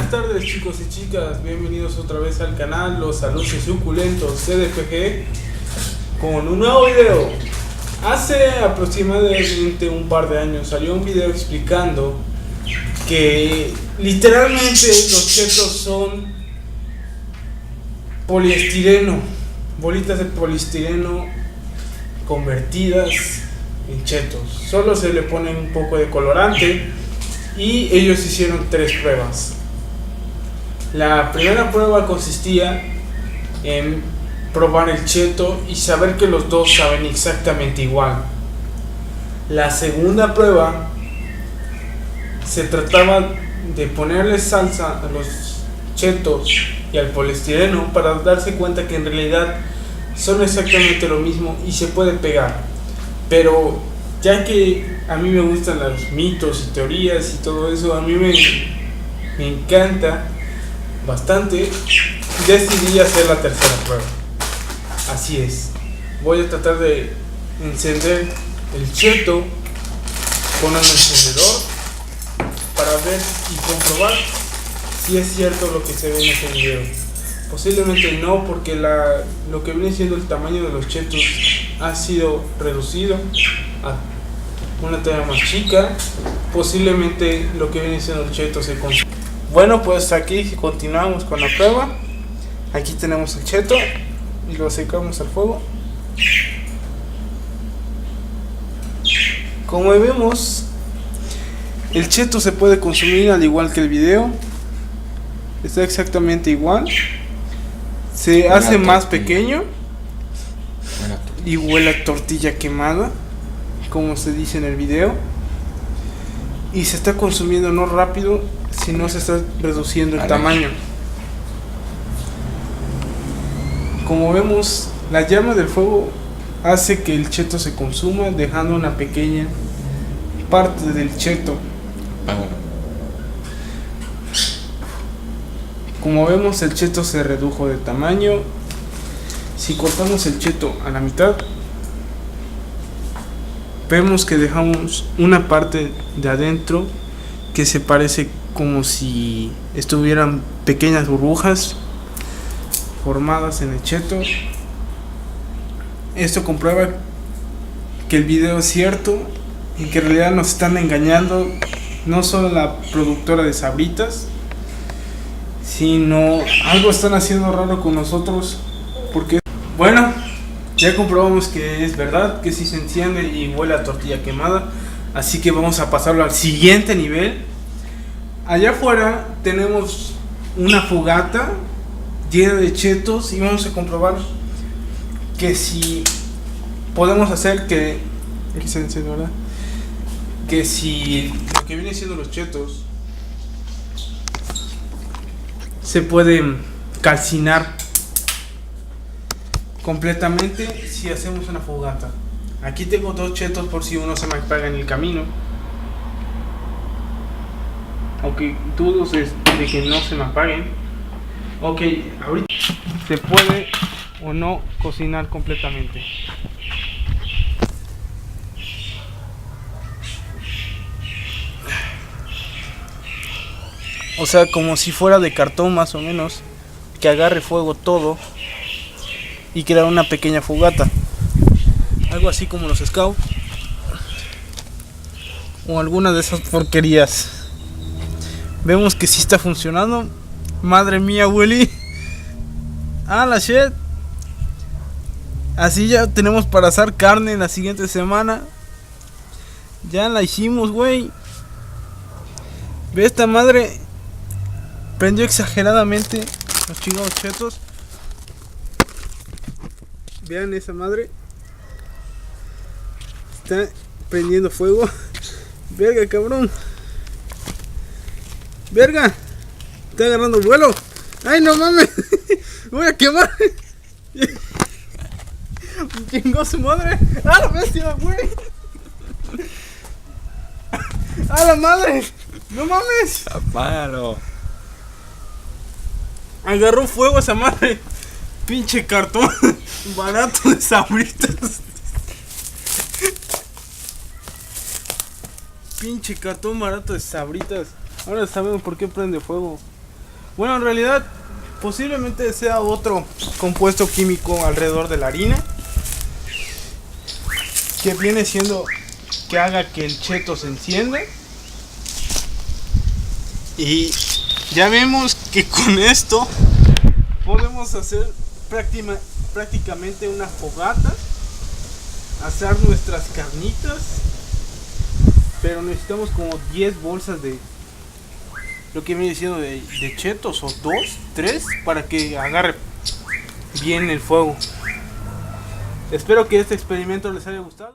Buenas tardes chicos y chicas, bienvenidos otra vez al canal Los Saluces Suculentos CDPG con un nuevo video. Hace aproximadamente un par de años salió un video explicando que literalmente los chetos son poliestireno, bolitas de poliestireno convertidas en chetos. Solo se le pone un poco de colorante y ellos hicieron 3 pruebas. La primera prueba consistía en probar el cheto y saber que los dos saben exactamente igual. La segunda prueba se trataba de ponerle salsa a los chetos y al poliestireno para darse cuenta que en realidad son exactamente lo mismo y se puede pegar. Pero ya que a mí me gustan los mitos y teorías y todo eso, a mí me encanta bastante, decidí hacer la tercera prueba. Así es, voy a tratar de encender el cheto con un encendedor para ver y comprobar si es cierto lo que se ve en este video. Posiblemente no, porque lo que viene siendo el tamaño de los chetos ha sido reducido a una talla más chica. Posiblemente lo que viene siendo el cheto se consume. Bueno, pues aquí continuamos con la prueba. Aquí tenemos el cheto y lo secamos al fuego. Como vemos, el cheto se puede consumir al igual que el video. Está exactamente igual. Se hace más pequeño y huele a tortilla quemada, como se dice en el video. Y se está consumiendo no rápido, sino se está reduciendo el tamaño. Como vemos, la llama del fuego hace que el cheto se consuma, dejando una pequeña parte del cheto. Como vemos, el cheto se redujo de tamaño. Si cortamos el cheto a la mitad, vemos que dejamos una parte de adentro que se parece como si estuvieran pequeñas burbujas formadas en el cheto. Esto comprueba que el video es cierto y que en realidad nos están engañando, no solo la productora de Sabritas, sino algo están haciendo raro con nosotros. Porque bueno, ya comprobamos que es verdad, que sí se enciende y huele a tortilla quemada. Así que vamos a pasarlo al siguiente nivel. Allá afuera tenemos una fogata llena de chetos y vamos a comprobar que si podemos hacer que aquí se enciende, ¿verdad? Que si lo que viene siendo los chetos se pueden calcinar completamente si hacemos una fogata. Aquí tengo 2 chetos por si uno se me apaga en el camino, aunque dudo de que no se me apaguen. Ok, ahorita se puede o no cocinar completamente. O sea, como si fuera de cartón más o menos, que agarre fuego todo y crear una pequeña fogata. Algo así como los Scouts o alguna de esas porquerías. Vemos que sí está funcionando. Madre mía, Willy. Ah, la shit. Así ya tenemos para asar carne la siguiente semana. Ya la hicimos, güey. Ve, esta madre prendió exageradamente los chingados chetos. Vean esa madre. Está prendiendo fuego. Verga, cabrón. Verga. Está agarrando vuelo. Ay, no mames. Voy a quemar. Chingó su madre. ¡Ah, la bestia, güey! ¡Ah, la madre! ¡No mames! Apágalo. Agarró fuego esa madre. Pinche cartón barato de Sabritas. Pinche cartón barato de Sabritas. Ahora sabemos por qué prende fuego. Bueno, en realidad posiblemente sea otro compuesto químico alrededor de la harina que viene siendo que haga que el cheto se encienda. Y ya vemos que con esto podemos hacer prácticamente una fogata, asar nuestras carnitas, pero necesitamos como 10 bolsas de lo que viene diciendo de chetos, o 2, 3, para que agarre bien el fuego. Espero que este experimento les haya gustado.